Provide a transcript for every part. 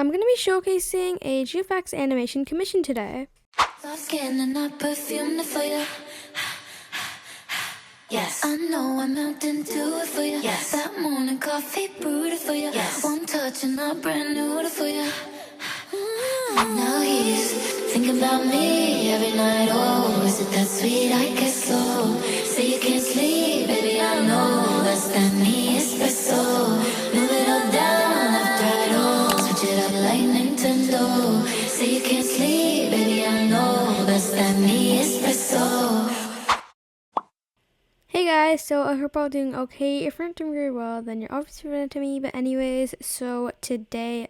I'm going to be showcasing a GFX Animation Commission today. Soft skin and I perfumed it for you. Yes, I know I melt into it for you. Yes, that morning coffee brewed it for you. Yes, one touch and I brand new it for you. Now he's thinking about me every night. Oh, is it that sweet? I guess so. Say you can't sleep, baby, I know that's that me espresso. Move it all down, left, right, oh. Switch it up like Nintendo. Say you can't sleep, baby, I know that's that me espresso. Hey guys, so I hope all doing okay. If you're not doing very well, then you're obviously related to me. But anyways, so today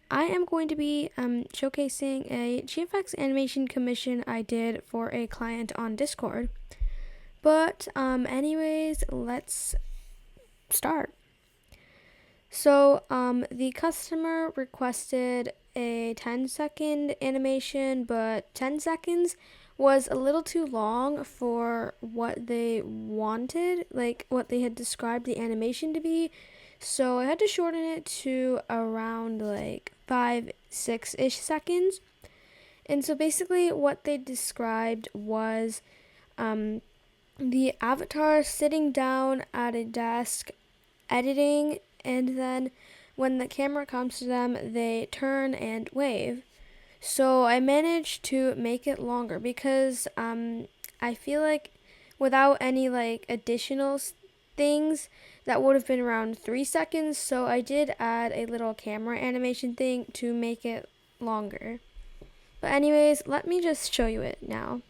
I am going to be showcasing a GFX Animation Commission I did for a client on Discord. But anyways, let's start. So the customer requested a 10-second animation, but 10 seconds was a little too long for what they wanted, like what they had described the animation to be. So I had to shorten it to around like 5-6-ish seconds. And so basically what they described was the avatar sitting down at a desk editing, and then when the camera comes to them, they turn and wave. So I managed to make it longer because I feel like without any like additional things, that would have been around 3 seconds. So I did add a little camera animation thing to make it longer. But anyways, let me just show you it now.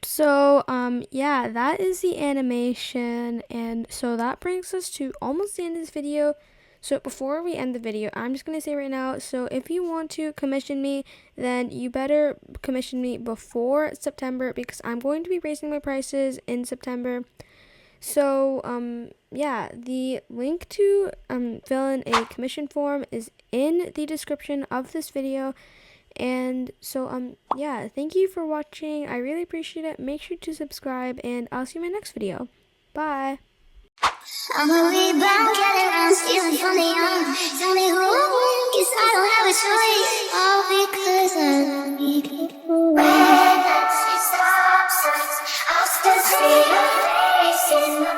So, yeah, that is the animation, and so that brings us to almost the end of this video. So before we end the video, I'm just going to say right now, so if you want to commission me, then you better commission me before September, because I'm going to be raising my prices in September. So, yeah, the link to fill in a commission form is in the description of this video. And so, yeah, thank you for watching. I really appreciate it. Make sure to subscribe, and I'll see you in my next video. Bye. I'm a rebound,